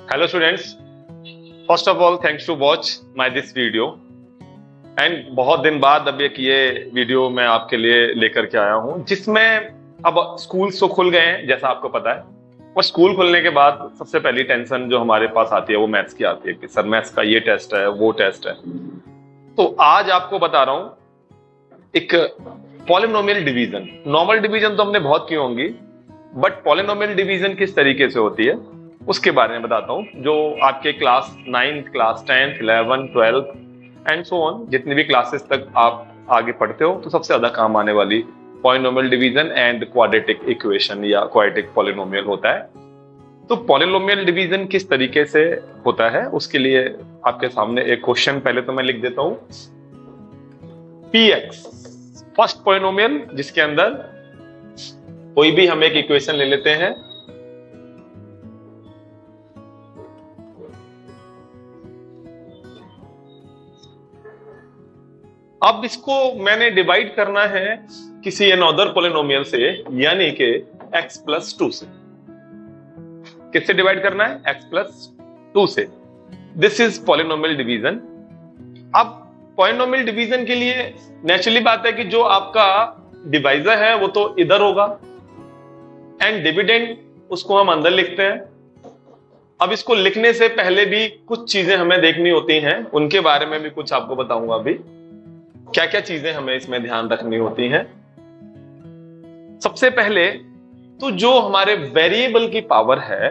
Hello students, first of all thanks to watch my this video and बहुत दिन बाद अब एक ये वीडियो मैं आपके लिए लेकर के आया हूँ जिसमें अब स्कूल तो खुल गए हैं जैसा आपको पता है। और स्कूल खुलने के बाद सबसे पहली टेंशन जो हमारे पास आती है वो मैथ्स की आती है कि सर मैथ्स का ये टेस्ट है वो टेस्ट है। तो आज आपको बता रहा हूँ एक पॉलिनोमियल डिवीजन। नॉर्मल डिवीजन तो हमने बहुत की होंगी बट पॉलिनोमियल डिवीजन किस तरीके से होती है उसके बारे में बताता हूं, जो आपके class 9th, class 10th, 11th, 12th and so on जितनी भी क्लासेस तक आप आगे पढ़ते हो तो सबसे ज्यादा काम आने वाली polynomial division and quadratic equation या क्वाड्रेटिक पॉलिनोमियल होता है। तो पॉलिनोमियल डिवीजन किस तरीके से होता है उसके लिए आपके सामने एक क्वेश्चन पहले तो मैं लिख देता हूं। px फर्स्ट पॉलिनोमियल जिसके अंदर कोई भी हम एक इक्वेशन ले लेते हैं अब इसको मैंने डिवाइड करना है किसी अनदर पॉलिनोमियल से यानी कि x+2 से। किससे डिवाइड करना है? x+2 से। This is polynomial division. अब पॉलिनोमियल डिवीजन के लिए नेचुरली बात है कि जो आपका डिवाइजर है वो तो इधर होगा एंड डिविडेंड उसको हम अंदर लिखते हैं। अब इसको लिखने से पहले भी कुछ चीजें हमें देखनी होती हैं, उनके बारे में भी कुछ आपको बताऊंगा अभी क्या क्या चीजें हमें इसमें ध्यान रखनी होती हैं। सबसे पहले तो जो हमारे वेरिएबल की पावर है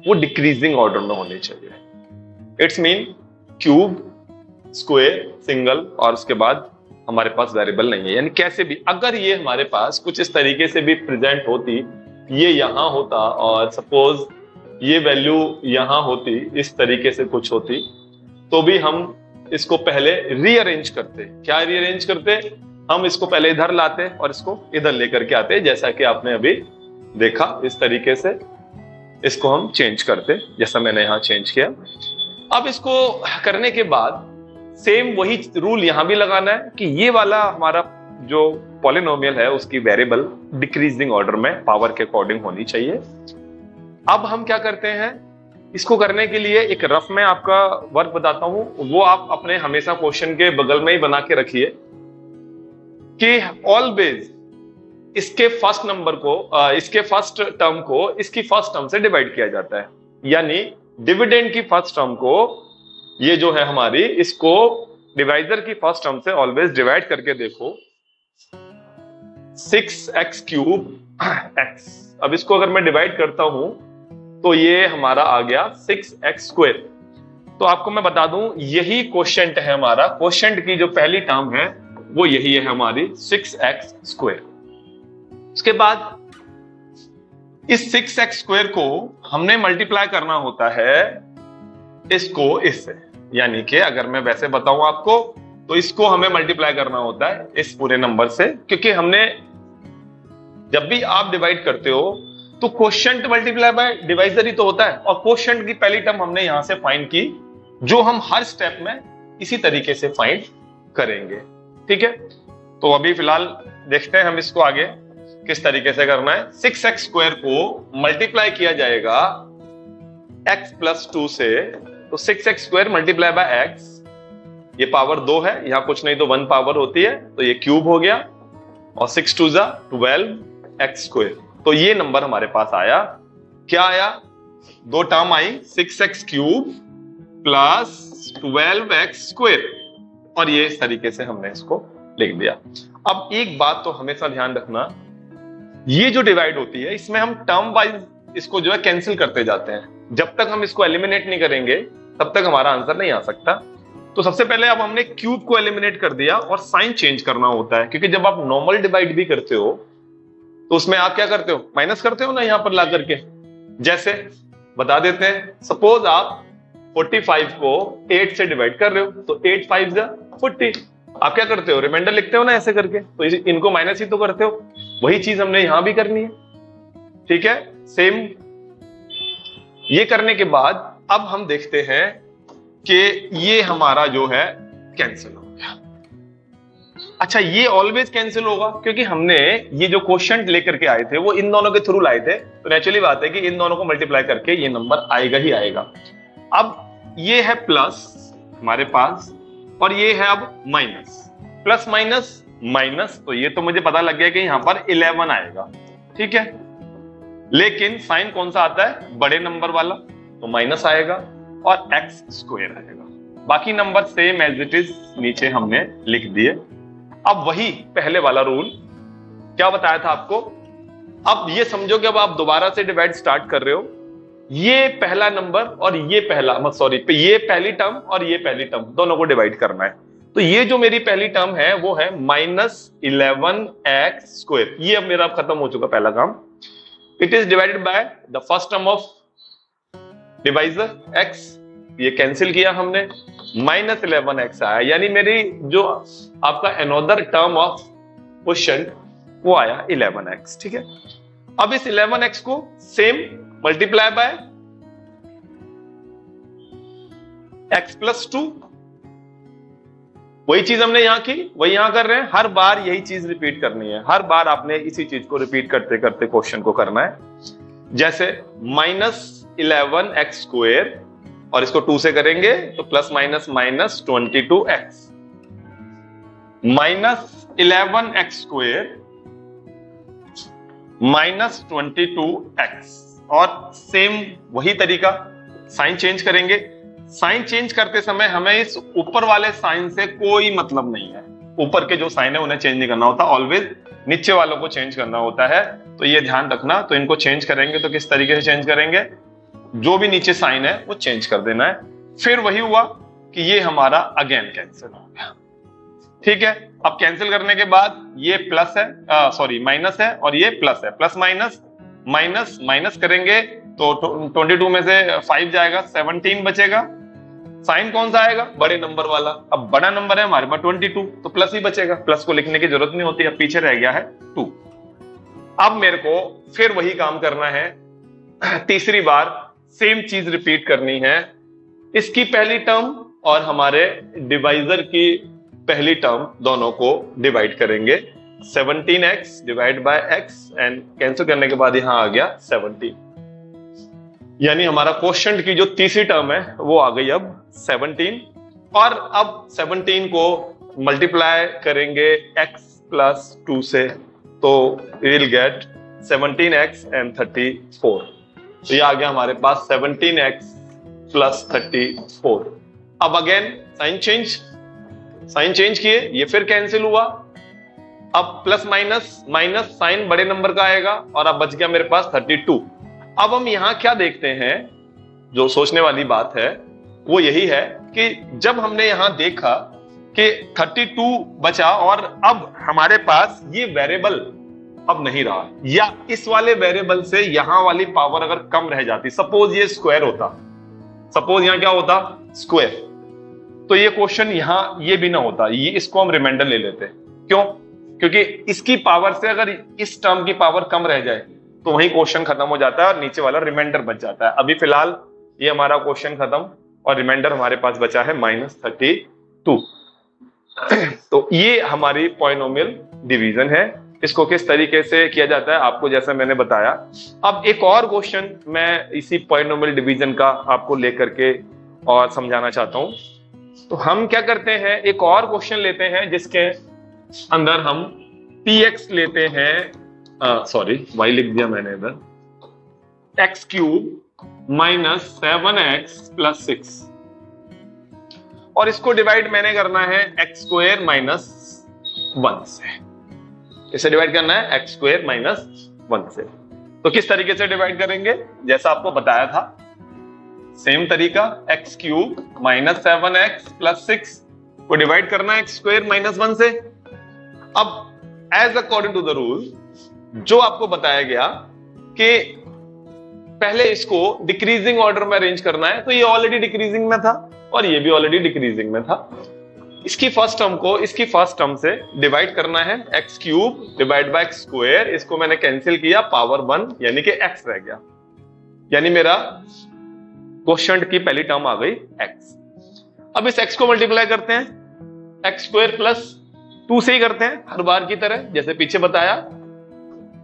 वो डिक्रीजिंग ऑर्डर में होनी चाहिए। It's mean cube, square, single और उसके बाद हमारे पास वेरिएबल नहीं है, यानी कैसे भी अगर ये हमारे पास कुछ इस तरीके से भी प्रेजेंट होती, ये यहां होता और सपोज ये वैल्यू यहां होती, इस तरीके से कुछ होती तो भी हम इसको पहले रीअरेंज करते। क्या रीअरेंज करते? हम इसको पहले इधर लाते और इसको इधर लेकर के आते, जैसा कि आपने अभी देखा इस तरीके से इसको हम चेंज करते जैसा मैंने यहां चेंज किया। अब इसको करने के बाद सेम वही रूल यहां भी लगाना है कि ये वाला हमारा जो पॉलिनोमियल है उसकी वेरिएबल डिक्रीजिंग ऑर्डर में पावर के अकॉर्डिंग होनी चाहिए। अब हम क्या करते हैं, इसको करने के लिए एक रफ में आपका वर्क बताता हूं, वो आप अपने हमेशा क्वेश्चन के बगल में ही बना के रखिए कि ऑलवेज इसके फर्स्ट नंबर को इसके फर्स्ट टर्म को इसकी फर्स्ट टर्म से डिवाइड किया जाता है। यानी डिविडेंड की फर्स्ट टर्म को ये जो है हमारी इसको डिवाइजर की फर्स्ट टर्म से ऑलवेज डिवाइड करके देखो 6x³ x। अब इसको अगर मैं डिवाइड करता हूं तो ये हमारा आ गया 6x²। तो आपको मैं बता दूं यही क्वोशिएंट है हमारा, क्वोशिएंट की जो पहली टर्म है वो यही है हमारी 6x²। उसके बाद इस 6x² को हमने मल्टीप्लाई करना होता है इसको इससे, यानी कि अगर मैं वैसे बताऊं आपको तो इसको हमें मल्टीप्लाई करना होता है इस पूरे नंबर से, क्योंकि हमने जब भी आप डिवाइड करते हो तो क्वोशिएंट मल्टीप्लाई बाय डिवाइजर ही तो होता है और क्वोशिएंट की पहली टर्म हमने यहां से फाइंड की, जो हम हर स्टेप में इसी तरीके से फाइंड करेंगे। ठीक है, तो अभी फिलहाल देखते हैं हम इसको आगे किस तरीके से करना है। 6x² को मल्टीप्लाई किया जाएगा x+2 से, तो 6x² मल्टीप्लाई बाय x, ये पावर 2 है, यहां कुछ नहीं तो 1 पावर होती है तो ये क्यूब हो गया और 6 2 12x²। तो ये नंबर हमारे पास आया, क्या आया? दो टर्म आई 6x³ प्लस 12x² और ये इस तरीके से हमने इसको लिख दिया। अब एक बात तो हमेशा ध्यान रखना, ये जो डिवाइड होती है इसमें हम टर्म वाइज इसको जो है कैंसिल करते जाते हैं। जब तक हम इसको एलिमिनेट नहीं करेंगे तब तक हमारा आंसर नहीं आ सकता। तो सबसे पहले अब हमने क्यूब को एलिमिनेट कर दिया और साइन चेंज करना होता है, क्योंकि जब आप नॉर्मल डिवाइड भी करते हो तो उसमें आप क्या करते हो? माइनस करते हो ना यहां पर ला करके। जैसे बता देते हैं, सपोज आप 45 को 8 से डिवाइड कर रहे हो तो 8 5 40, आप क्या करते हो? रिमाइंडर लिखते हो ना ऐसे करके, तो इनको माइनस ही तो करते हो। वही चीज हमने यहां भी करनी है। ठीक है, सेम ये करने के बाद अब हम देखते हैं कि ये हमारा जो है कैंसिल हो गया। अच्छा, ये ऑलवेज कैंसिल होगा क्योंकि हमने ये जो क्वेश्चन लेकर के आए थे वो इन दोनों के थ्रू लाए थे, तो नेचुरली बात है कि इन दोनों को मल्टीप्लाई करके ये नंबर आएगा ही आएगा। अब ये है प्लस हमारे पास और ये है अब माइनस, प्लस माइनस माइनस, तो ये तो मुझे पता लग गया कि यहां पर 11 आएगा, ठीक है। लेकिन साइन कौन सा आता है, बड़े नंबर वाला, तो माइनस आएगा और एक्स स्क्वायर आएगा। बाकी number same as it is नीचे हमने लिख दिए। अब वही पहले वाला रूल क्या बताया था आपको, अब ये समझो कि अब आप दोबारा से डिवाइड स्टार्ट कर रहे हो, ये पहला नंबर और ये ये पहली टर्म और ये पहली टर्म दोनों को डिवाइड करना है। तो ये जो मेरी पहली टर्म है वो है -11x²। ये अब मेरा खत्म हो चुका पहला काम। It is divided by the first term of divisor x, ये कैंसिल किया हमने, -11x आया, यानी मेरी जो आपका अनदर टर्म ऑफ क्वेश्चन वो आया 11x, ठीक है। अब इस 11x को सेम मल्टीप्लाई बाय x+2, वही चीज हमने यहां की वही यहां कर रहे हैं। हर बार यही चीज रिपीट करनी है, हर बार आपने इसी चीज को रिपीट करते करते क्वेश्चन को करना है। जैसे -11x² और इसको 2 से करेंगे तो plus minus -22x, -11x² -22x, और सेम वही तरीका, साइन चेंज करेंगे। साइन चेंज करते समय हमें इस ऊपर वाले साइन से कोई मतलब नहीं है, ऊपर के जो साइन है उन्हें चेंज नहीं करना होता, ऑलवेज नीचे वालों को चेंज करना होता है, तो ये ध्यान रखना। तो इनको चेंज करेंगे तो किस तरीके से चेंज करेंगे, जो भी नीचे साइन है वो चेंज कर देना है। फिर वही हुआ कि ये हमारा अगेन कैंसिल हो गया, ठीक है। अब कैंसिल करने के बाद ये प्लस है, माइनस है और ये प्लस है, प्लस माइनस माइनस माइनस करेंगे तो 22 में से 5 जाएगा, 17 बचेगा। साइन कौन सा आएगा, बड़े नंबर वाला। अब बड़ा नंबर है हमारे पास 22, तो प्लस ही बचेगा, प्लस को लिखने की जरूरत नहीं होती, अब पीछे रह गया है 2। अब मेरे को फिर वही काम करना है, तीसरी बार सेम चीज रिपीट करनी है। इसकी पहली टर्म और हमारे डिवाइजर की पहली टर्म दोनों को डिवाइड करेंगे, 17x divide by x, and cancel करने के बाद यहां आ गया 17, यानी हमारा क्वोशंट की जो तीसरी टर्म है वो आ गई अब 17। और अब 17 को मल्टीप्लाई करेंगे x+2 से, तो we will gate 17x and 34, तो ये आ गया हमारे पास 17x + 34। अब अगेन साइन चेंज किए, ये फिर कैंसिल हुआ। अब प्लस माइनस माइनस, साइन बड़े नंबर का आएगा और अब बच गया मेरे पास 32। अब हम यहां क्या देखते हैं, जो सोचने वाली बात है वो यही है कि जब हमने यहां देखा कि 32 बचा और अब हमारे पास ये वेरिएबल अब नहीं रहा, या इस वाले वेरिएबल से यहां वाली पावर अगर कम रह जाती, सपोज ये स्क्वायर होता, सपोज यहां क्या होता, स्क्वायर, तो ये क्वेश्चन यहां ये भी ना होता, ये इसको हम रिमाइंडर ले लेते। क्यों, क्योंकि इसकी पावर से अगर इस टर्म की पावर कम रह जाए तो वही क्वेश्चन खत्म हो जाता है और नीचे वाला रिमाइंडर बच जाता है। अभी फिलहाल ये हमारा क्वेश्चन खत्म और रिमाइंडर हमारे पास बचा है -32। तो ये हमारी पॉलिनोमियल डिवीजन है। इसको किस तरीके से किया जाता है आपको जैसा मैंने बताया। अब एक और क्वेश्चन मैं इसी पॉलिनोमियल डिवीजन का आपको लेकर के और समझाना चाहता हूं। तो हम क्या करते हैं, एक और क्वेश्चन लेते हैं जिसके अंदर हम px लेते हैं, y लिख दिया मैंने इधर, x³ -7x + 6, और इसको डिवाइड मैंने करना है x² - 1 से। इसे डिवाइड करना है x² - 1 से। तो किस तरीके से डिवाइड करेंगे, जैसा आपको बताया था सेम तरीका, x³ -7x + 6 को डिवाइड करना है x² - 1 से। अब as according to the rule जो आपको बताया गया कि पहले इसको डिक्रीजिंग ऑर्डर में अरेंज करना है, तो ये ऑलरेडी डिक्रीजिंग में था और ये भी ऑलरेडी डिक्रीजिंग में था। इसकी फर्स्ट टर्म को इसकी फर्स्ट टर्म से डिवाइड करना है, x³ डिवाइड बाय x², इसको मैंने कैंसिल किया, पावर 1 यानी कि x रह गया, यानी मेरा क्वोशंट की पहली टर्म आ गई x। अब इस x को मल्टीप्लाई करते हैं, x² + 2 से ही करते हैं हर बार की तरह जैसे पीछे बताया।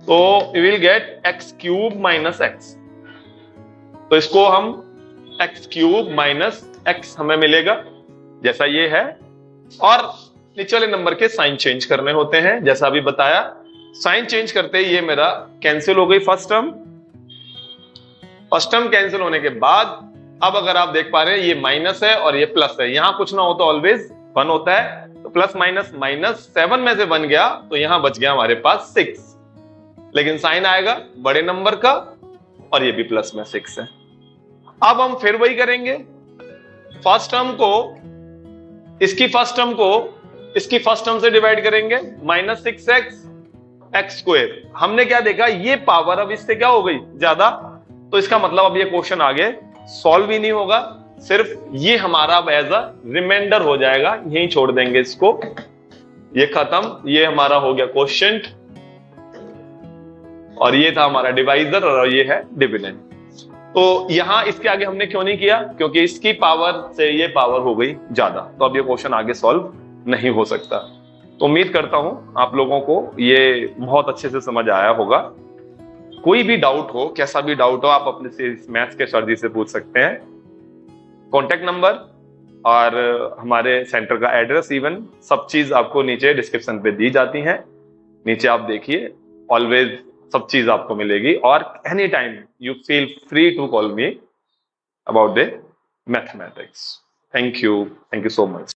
तो we will get X cube minus X, तो इसको हम एक्स क्यूब माइनस एक्स हमें मिलेगा जैसा ये है। और नीचे वाले नंबर के साइन चेंज करने होते हैं जैसा अभी बताया। साइन चेंज करते ही ये मेरा कैंसिल हो गई first term. First term cancel होने के बाद अब अगर आप देख पा रहे हैं ये माइनस है और ये प्लस है, यहां कुछ ना हो तो ऑलवेज 1 होता है, तो प्लस माइनस माइनस 7 में से 1 गया तो यहां बच गया हमारे पास 6, लेकिन साइन आएगा बड़े नंबर का और ये भी प्लस में 6 है। अब हम फिर वही करेंगे, फर्स्ट टर्म को इसकी फर्स्ट टर्म से डिवाइड करेंगे, माइनस 6x एक्स स्क्वायर। हमने क्या देखा, ये पावर अब इससे क्या हो गई ज्यादा, तो इसका मतलब अब ये क्वेश्चन आगे सॉल्व ही नहीं होगा, सिर्फ ये हमारा अब एज अ रिमाइंडर हो जाएगा, यहीं छोड़ देंगे इसको, ये खत्म, ये हमारा हो गया क्वेश्चन और ये था हमारा डिवाइजर और ये है डिविडेंड। तो यहां इसके आगे हमने क्यों नहीं किया, क्योंकि इसकी पावर से ये पावर हो गई ज्यादा, तो अब ये क्वेश्चन आगे सॉल्व नहीं हो सकता। तो उम्मीद करता हूं आप लोगों को ये बहुत अच्छे से समझ आया होगा। कोई भी डाउट हो, कैसा भी डाउट हो, आप अपने मैथ्स के सर जी से पूछ सकते हैं। कॉन्टेक्ट नंबर और हमारे सेंटर का एड्रेस, इवन सब चीज आपको नीचे डिस्क्रिप्शन पे दी जाती है, नीचे आप देखिए, ऑलवेज सब चीज आपको मिलेगी। और any time you feel free to call me about the mathematics. Thank you so much.